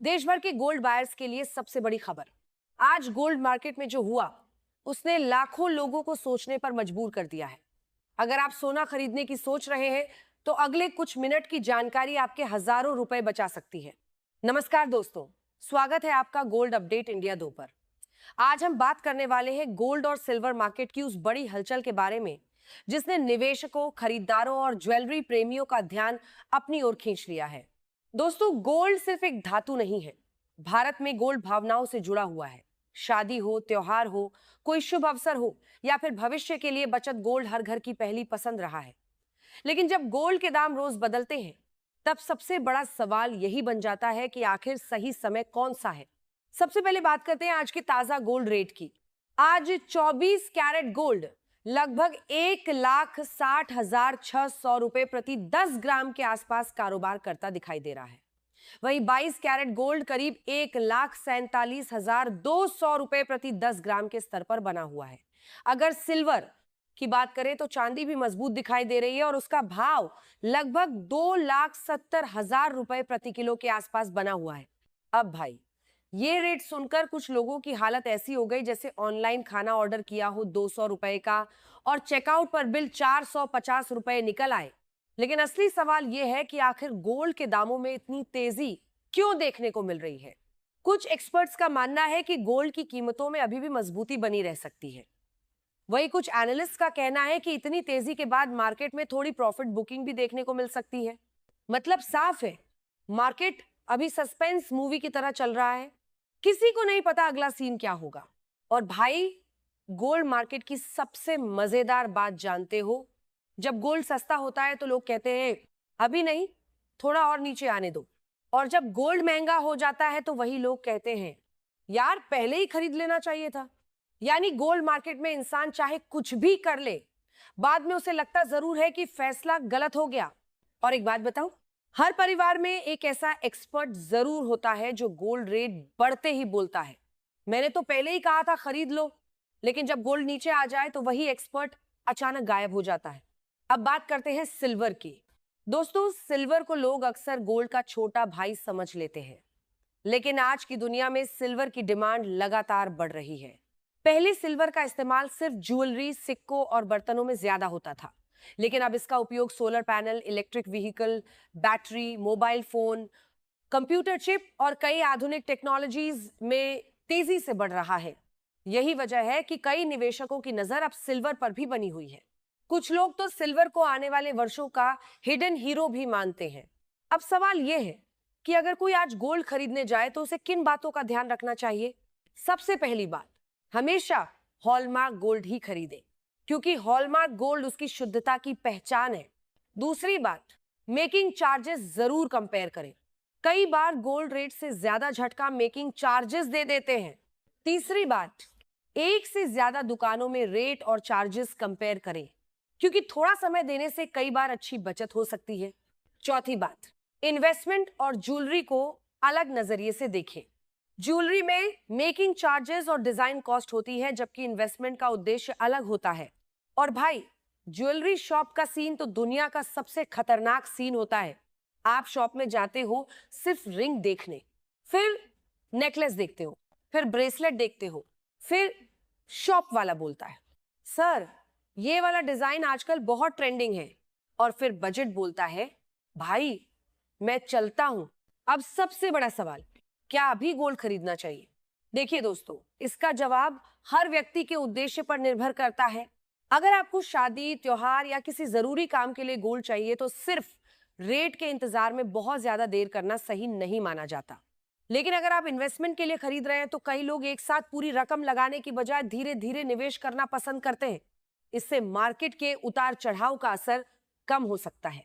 देश भर के गोल्ड बायर्स के लिए सबसे बड़ी खबर। आज गोल्ड मार्केट में जो हुआ उसने लाखों लोगों को सोचने पर मजबूर कर दिया है। अगर आप सोना खरीदने की सोच रहे हैं तो अगले कुछ मिनट की जानकारी आपके हजारों रुपए बचा सकती है। नमस्कार दोस्तों, स्वागत है आपका गोल्ड अपडेट इंडिया 2 पर। आज हम बात करने वाले हैं गोल्ड और सिल्वर मार्केट की उस बड़ी हलचल के बारे में जिसने निवेशकों, खरीदारों और ज्वेलरी प्रेमियों का ध्यान अपनी ओर खींच लिया है। दोस्तों, गोल्ड सिर्फ एक धातु नहीं है। भारत में गोल्ड भावनाओं से जुड़ा हुआ है। शादी हो, त्योहार हो, कोई शुभ अवसर हो या फिर भविष्य के लिए बचत, गोल्ड हर घर की पहली पसंद रहा है। लेकिन जब गोल्ड के दाम रोज बदलते हैं तब सबसे बड़ा सवाल यही बन जाता है कि आखिर सही समय कौन सा है। सबसे पहले बात करते हैं आज के ताजा गोल्ड रेट की। आज 24 कैरेट गोल्ड लगभग 1,60,600 रुपए प्रति 10 ग्राम के आसपास कारोबार करता दिखाई दे रहा है। वहीं 22 कैरेट गोल्ड करीब 1,47,200 रुपए प्रति 10 ग्राम के स्तर पर बना हुआ है। अगर सिल्वर की बात करें तो चांदी भी मजबूत दिखाई दे रही है और उसका भाव लगभग 2,70,000 रुपए प्रति किलो के आसपास बना हुआ है। अब भाई, ये रेट सुनकर कुछ लोगों की हालत ऐसी हो गई जैसे ऑनलाइन खाना ऑर्डर किया हो 200 रुपए का और चेकआउट पर बिल 450 रुपए निकल आए। लेकिन असली सवाल यह है कि आखिर गोल्ड के दामों में इतनी तेजी क्यों देखने को मिल रही है। कुछ एक्सपर्ट्स का मानना है कि गोल्ड की कीमतों में अभी भी मजबूती बनी रह सकती है। वहीं कुछ एनालिस्ट का कहना है कि इतनी तेजी के बाद मार्केट में थोड़ी प्रॉफिट बुकिंग भी देखने को मिल सकती है। मतलब साफ है, मार्केट अभी सस्पेंस मूवी की तरह चल रहा है। किसी को नहीं पता अगला सीन क्या होगा। और भाई, गोल्ड मार्केट की सबसे मजेदार बात जानते हो? जब गोल्ड सस्ता होता है तो लोग कहते हैं अभी नहीं, थोड़ा और नीचे आने दो। और जब गोल्ड महंगा हो जाता है तो वही लोग कहते हैं यार, पहले ही खरीद लेना चाहिए था। यानी गोल्ड मार्केट में इंसान चाहे कुछ भी कर ले, बाद में उसे लगता जरूर है कि फैसला गलत हो गया। और एक बात बताऊं, हर परिवार में एक ऐसा एक्सपर्ट जरूर होता है जो गोल्ड रेट बढ़ते ही बोलता है मैंने तो पहले ही कहा था खरीद लो। लेकिन जब गोल्ड नीचे आ जाए तो वही एक्सपर्ट अचानक गायब हो जाता है। अब बात करते हैं सिल्वर की। दोस्तों, सिल्वर को लोग अक्सर गोल्ड का छोटा भाई समझ लेते हैं, लेकिन आज की दुनिया में सिल्वर की डिमांड लगातार बढ़ रही है। पहले सिल्वर का इस्तेमाल सिर्फ ज्वेलरी, सिक्कों और बर्तनों में ज्यादा होता था, लेकिन अब इसका उपयोग solar panel, electric vehicle, battery, mobile phone, computer chip और कई आधुनिक टेक्नोलॉजीज में तेजी से बढ़ रहा है। यही वजह है कि कई निवेशकों की नजर अब सिल्वर पर भी बनी हुई है। कुछ लोग तो सिल्वर को आने वाले वर्षों का हिडन हीरो भी मानते हैं। अब सवाल यह है कि अगर कोई आज गोल्ड खरीदने जाए तो उसे किन बातों का ध्यान रखना चाहिए। सबसे पहली बात, हमेशा हॉलमार्क गोल्ड ही खरीदे, क्योंकि हॉलमार्क गोल्ड उसकी शुद्धता की पहचान है। दूसरी बात, मेकिंग चार्जेस जरूर कंपेयर करें। कई बार गोल्ड रेट से ज्यादा झटका मेकिंग चार्जेस दे देते हैं। तीसरी बात, एक से ज्यादा दुकानों में रेट और चार्जेस कंपेयर करें, क्योंकि थोड़ा समय देने से कई बार अच्छी बचत हो सकती है। चौथी बात, इन्वेस्टमेंट और ज्वेलरी को अलग नजरिए से देखें। ज्वेलरी में मेकिंग चार्जेस और डिजाइन कॉस्ट होती है, जबकि इन्वेस्टमेंट का उद्देश्य अलग होता है। और भाई, ज्वेलरी शॉप का सीन तो दुनिया का सबसे खतरनाक सीन होता है। आप शॉप में जाते हो सिर्फ रिंग देखने, फिर नेकलेस देखते हो, फिर ब्रेसलेट देखते हो, फिर शॉप वाला बोलता है सर ये वाला डिजाइन आजकल बहुत ट्रेंडिंग है, और फिर बजट बोलता है भाई मैं चलता हूं। अब सबसे बड़ा सवाल, क्या अभी गोल्ड खरीदना चाहिए? देखिए दोस्तों, इसका जवाब हर व्यक्ति के उद्देश्य पर निर्भर करता है। अगर आपको शादी, त्योहार या किसी जरूरी काम के लिए गोल्ड चाहिए तो सिर्फ रेट के इंतजार में बहुत ज्यादा देर करना सही नहीं माना जाता। लेकिन अगर आप इन्वेस्टमेंट के लिए खरीद रहे हैं तो कई लोग एक साथ पूरी रकम लगाने की बजाय धीरे धीरे निवेश करना पसंद करते हैं। इससे मार्केट के उतार चढ़ाव का असर कम हो सकता है।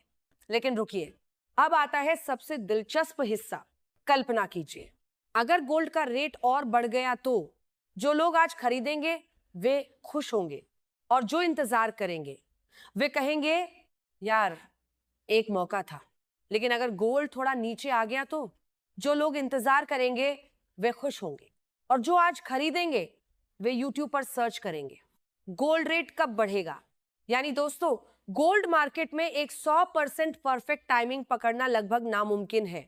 लेकिन रुकिए, अब आता है सबसे दिलचस्प हिस्सा। कल्पना कीजिए, अगर गोल्ड का रेट और बढ़ गया तो जो लोग आज खरीदेंगे वे खुश होंगे, और जो इंतजार करेंगे वे कहेंगे यार एक मौका था। लेकिन अगर गोल्ड थोड़ा नीचे आ गया तो जो लोग इंतजार करेंगे वे खुश होंगे, और जो आज खरीदेंगे वे यूट्यूब पर सर्च करेंगे गोल्ड रेट कब बढ़ेगा। यानी दोस्तों, गोल्ड मार्केट में एक 100% परफेक्ट टाइमिंग पकड़ना लगभग नामुमकिन है।